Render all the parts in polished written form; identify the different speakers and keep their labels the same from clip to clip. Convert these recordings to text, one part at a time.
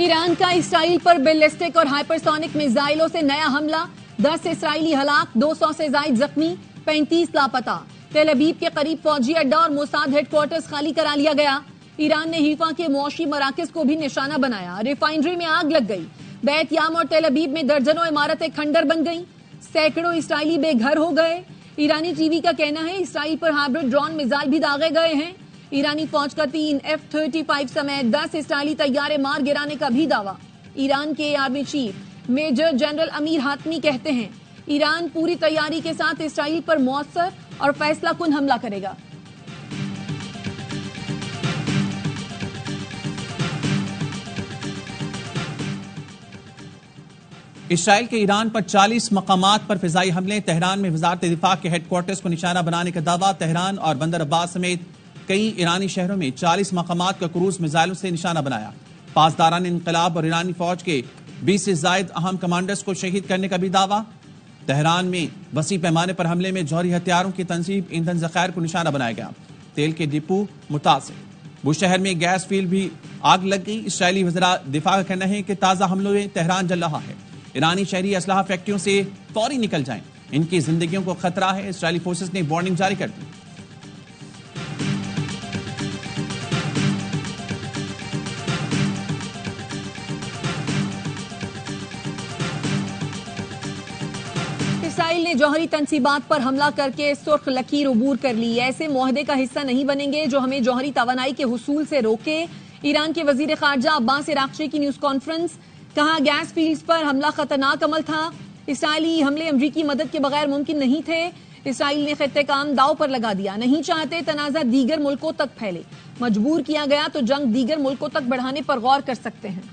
Speaker 1: Iran का Israel पर ballistic और हाइपरसोनिक मिसाइलों से नया हमला, 10 इसराइली हलाक, 200 से ज्यादा जख्मी, 35 लापता। तेल अवीव के करीब फौजी अड्डा और मोसाद हेडक्वार्टर्स खाली करा लिया गया। ईरान ने हीफा के मुआशी मराकज को भी निशाना बनाया। रिफाइनरी में आग लग गई। बैत याम और तेल अवीव में दर्जनों इमारतें खंडर बन गईं। सैकड़ों इसराइली बेघर हो गए। ईरानी टीवी का कहना है इसराइल पर हाइब्रिड ड्रोन मिसाइल भी दागे गए हैं। ईरानी फौज का 3 F-35 समेत 10 इसराइली तैयारे मार गिराने का भी दावा। ईरान के army chief major general Amir Hatami कहते हैं ईरान पूरी तैयारी के साथ इसराइल पर मौसर और फैसला कुन हमला करेगा।
Speaker 2: इसराइल के ईरान पर 40 मकामात पर फिजाई हमले। तेहरान में वजारत दिफा के हेडक्वार्टर्स को निशाना बनाने का दावा। तेहरान और बंदर अब्बास समेत कई ईरानी शहरों में 40 मकामात का क्रूज मिसाइलों से निशाना बनाया। पासदारान इंकलाब और ईरानी फौज के 20 से ज्यादा अहम कमांडर्स को शहीद करने का भी दावा। तेहरान में वसी पैमाने पर हमले में जौहरी हथियारों की तंजीम, ईंधन जखायर को निशाना बनाया गया। तेल के डिपो मुतासिर। बुशहर में गैस फील्ड भी आग लग गई। इसराइली वज़रा दिफा का कहना है कि ताजा हमलों में तेहरान जल रहा है। ईरानी शहरी असलाह फैक्ट्रियों से फौरी निकल जाएं, इनकी जिंदगियों को खतरा है। इसराइली फोर्सेस ने वार्निंग जारी कर दी।
Speaker 1: इसराइल ने जौहरी तंसीबात पर हमला करके सुर्ख लकीर उबूर कर ली। ऐसे मुआहदे का हिस्सा नहीं बनेंगे जो हमें जौहरी तवानाई के हुसूल से रोके। ईरान के वजीर खारजा अब्बास इराक्ची की न्यूज कॉन्फ्रेंस। कहा गैस फील्ड्स पर हमला खतरनाक अमल था। इसराइली हमले अमरीकी मदद के बगैर मुमकिन नहीं थे। इसराइल ने खित्ते काम दाव पर लगा दिया। नहीं चाहते तनाज़ा दीगर मुल्कों तक फैले। मजबूर किया गया तो जंग दीगर मुल्कों तक बढ़ाने पर गौर कर सकते हैं।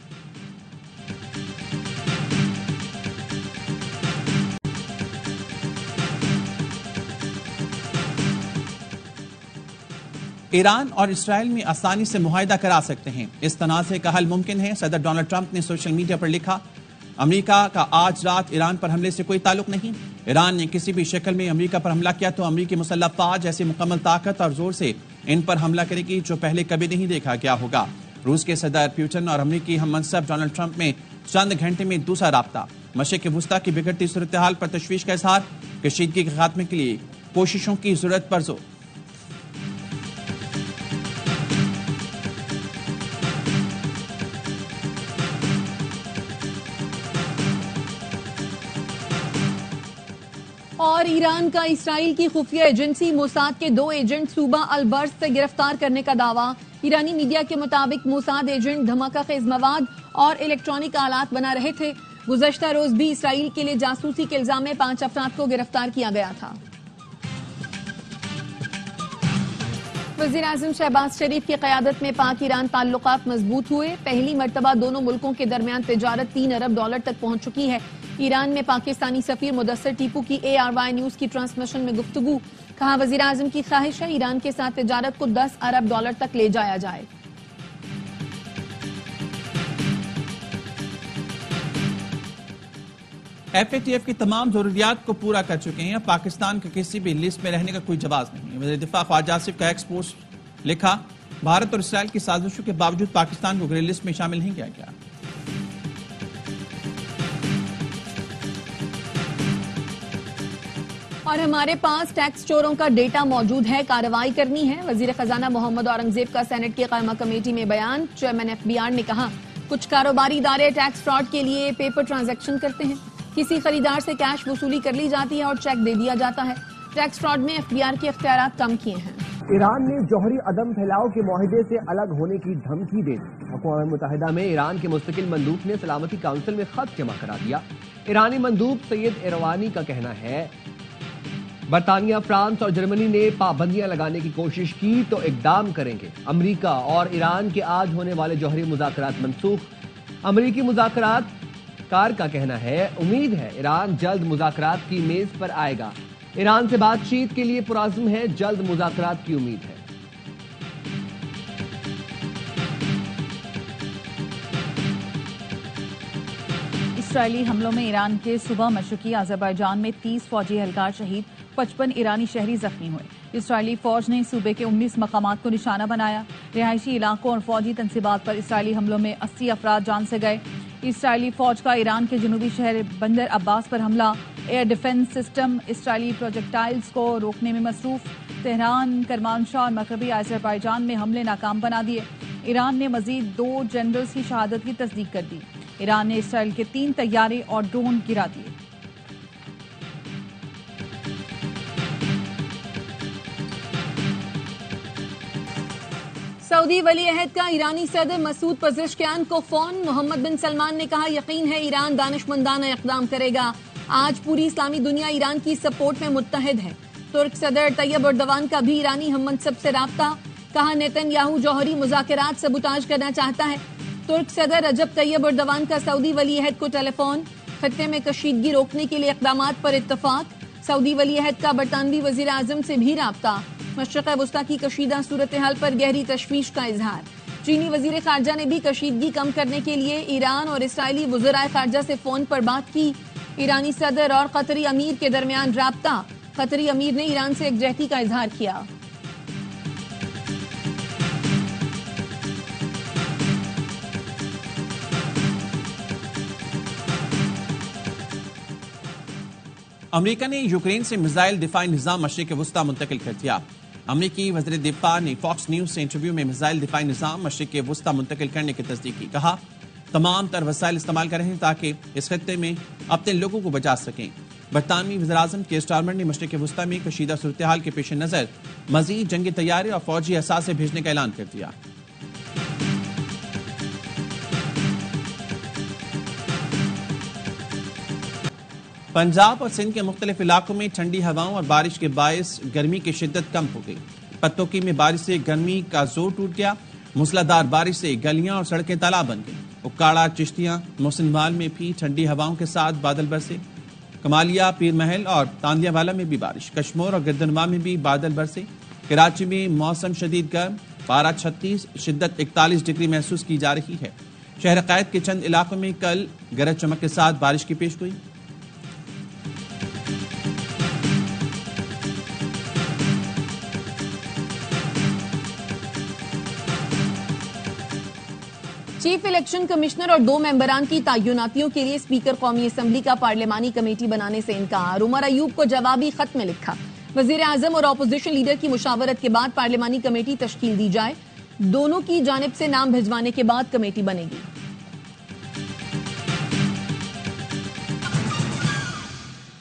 Speaker 2: ईरान और इसराइल में आसानी से मुआहिदा करा सकते हैं। इस तनाज़े का हल मुमकिन है। सदर डोनाल्ड ट्रंप ने सोशल मीडिया पर लिखा, अमेरिका का आज रात ईरान पर हमले से कोई ताल्लुक नहीं। ईरान ने किसी भी शक्ल में अमेरिका पर हमला किया तो अमेरिकी मुसल्लह फौज ऐसी मुकम्मल ताकत और जोर से इन पर हमला करेगी जो पहले कभी नहीं देखा गया होगा। रूस के सदर पुतिन और अमेरिकी हम मनसब डोनाल्ड ट्रंप में चंद घंटे में दूसरा राब्ता। मशरिक़ वुस्ता की बिगड़ती सूरत हाल पर तशवीश का इजहार। कशीदगी के खात्मे के लिए कोशिशों की जरूरत पर जोर।
Speaker 1: और ईरान का इसराइल की खुफिया एजेंसी मोसाद के 2 एजेंट सूबा अल-बर्ज से गिरफ्तार करने का दावा। ईरानी मीडिया के मुताबिक मोसाद एजेंट धमाका खेज मवाद और इलेक्ट्रॉनिक आलात बना रहे थे। गुज़श्ता रोज भी इसराइल के लिए जासूसी के इल्जाम में 5 अफराद को गिरफ्तार किया गया था। वज़ीर आज़म शहबाज शरीफ की क़यादत में पाक ईरान ताल्लुकात मजबूत हुए। पहली मरतबा दोनों मुल्कों के दरमियान तिजारत $3 अरब तक पहुंच चुकी है। ईरान में पाकिस्तानी सफीर मुदस्सर टीपू की ARY न्यूज की ट्रांसमिशन में गुफ्तगू। कहा वज़ीर आज़म की ख्वाहिश है ईरान के साथ तिजारत को $10 अरब तक ले जाया जाए।
Speaker 2: FATF की तमाम जरूरियात को पूरा कर चुके हैं। पाकिस्तान के किसी भी लिस्ट में रहने का कोई जवाब नहीं। वज़ीर दिफा ख्वाजा आसिफ का एक्सपोस्ट लिखा, भारत और इसराइल की साजिशों के बावजूद पाकिस्तान को ग्रे लिस्ट में शामिल नहीं किया गया।
Speaker 1: और हमारे पास टैक्स चोरों का डेटा मौजूद है, कार्रवाई करनी है। वजीर खजाना मोहम्मद औरंगजेब का सेनेट की कायमा कमेटी में बयान। चेयरमैन FBR ने कहा कुछ कारोबारी इदारे टैक्स फ्रॉड के लिए पेपर ट्रांजैक्शन करते हैं। किसी खरीदार से कैश वसूली कर ली जाती है और चेक दे दिया जाता है। टैक्स फ्रॉड में FBR के इख्तियारात कम किए हैं।
Speaker 3: ईरान ने जौहरी अदम फैलाव के मुआहदे से अलग होने की धमकी दे दी। अक़वाम मुत्तहिदा में ईरान के मुस्तकिल मंदूब ने सलामती काउंसिल में खत जमा करा दिया। ईरानी मंदूब सैयद इरवानी का कहना है बरतानिया, फ्रांस और जर्मनी ने पाबंदियां लगाने की कोशिश की तो इकदाम करेंगे। अमेरिका और ईरान के आज होने वाले जौहरी मुज़ाकरात मनसूख। अमेरिकी मुज़ाकरात कार का कहना है उम्मीद है ईरान जल्द मुज़ाकरात की मेज पर आएगा। ईरान से बातचीत के लिए पुरअज़्म है, जल्द मुज़ाकरात की उम्मीद है।
Speaker 4: इसराइली हमलों में ईरान के सुबह मशरकी अज़रबैजान में 30 फौजी एहलकार शहीद, 55 ईरानी शहरी जख्मी हुए। इसराइली फौज ने सूबे के 19 मकामात को निशाना बनाया। रिहायशी इलाकों और फौजी तनसीबात पर इसराइली हमलों में 80 अफराद जान से गए। इसराइली फौज का ईरान के जनूबी शहर बंदर अब्बास पर हमला। Air defence system Israeli projectiles को रोकने में मसरूफ। तेहरान, करमानशाह और मगरबी अजरबैजान में हमले नाकाम बना दिए। ईरान ने मजीद 2 जनरल्स की शहादत की तस्दीक कर दी। ईरान ने इसराइल के 3 तैयारे और ड्रोन गिरा दिए।
Speaker 1: सऊदी वली अहद का ईरानी सदर मसूद पजेश्कियान को फोन। मोहम्मद बिन सलमान ने कहा, यकीन है ईरान दानिशमंदाना इक़दाम करेगा। आज पूरी इस्लामी दुनिया ईरान की सपोर्ट में मुत्तहिद है। तुर्क सदर तैयब एर्दोगान का भी ईरानी हममनसब से राब्ता। कहा, नेतन्याहू जौहरी मुज़ाकरात सबूताज करना चाहता है। तुर्क सदर रजब तैयब एर्दोगान का सऊदी वली अहद को टेलीफोन। खत्ते में कशीदगी रोकने के लिए इक़दामात पर इत्तफाक। सऊदी वली अहद का बरतानवी वज़ीर आज़म से भी राब्ता। मशरिक़ वस्ता की कशीदा सूरत हाल पर गहरी तशवीश का इजहार। चीनी वज़ीर ख़ारजा ने भी कशीदगी कम करने के लिए ईरान और इसराइली वज़राए ख़ारजा से फोन पर बात की। ईरानी सदर और कतरी अमीर के दरमियान राब्ता। कतरी अमीर ने ईरान से एकजहती का इजहार किया।
Speaker 2: अमेरिका ने यूक्रेन से मिसाइल दिफाई निजाम मशरिक़ वस्ता मुंतकिल कर दिया। अमेरिकी वज़ीर दिफा ने फॉक्स न्यूज से इंटरव्यू में मिसाइल दिफाई निजाम मशरिक़ वस्ता मुंतकिल करने की तस्दीक की। कहा, तमाम तर वसाइल इस्तेमाल करें ताकि इस खत्ते में अपने लोगों को बचा सकें। बरतानवी वज़ीर-ए-आज़म के स्टारमर ने मशरिक़ वस्ता में कशीदा सूरत हाल के पेश नज़र मजीद जंगी तैयारी और फौजी असासे भेजने का ऐलान कर दिया। पंजाब और सिंध के मुख्तलिफ इलाकों में ठंडी हवाओं और बारिश के बायस गर्मी की शिद्दत कम हो गई। पत्तोकी में बारिश से गर्मी का जोर टूट गया। मूसलाधार बारिश से गलियां और सड़कें तालाब बन गई। उकाड़ा, चिश्तियां, मोहसिनवाल में भी ठंडी हवाओं के साथ बादल बरसे। कमालिया, पीर महल और तांदियावाला में भी बारिश। कश्मीर और गिरदनवा में भी बादल बरसे। कराची में मौसम शदीद गर्म, पारा 36, शिद्दत 41 डिग्री महसूस की जा रही है। शहर कैद के चंद इलाकों में कल गरज चमक के साथ बारिश की पेश गोई।
Speaker 1: चीफ इलेक्शन कमिश्नर और 2 मेंबरान की तयनातियों के लिए स्पीकर कौमी असम्बली का पार्लिमानी कमेटी बनाने से इनकार। उमर अयूब को जवाबी खत में लिखा, वजीर आजम और अपोजिशन लीडर की मुशावरत के बाद पार्लिमानी कमेटी तश्कील दी जाए। दोनों की जानिब से नाम भिजवाने के बाद कमेटी बनेगी।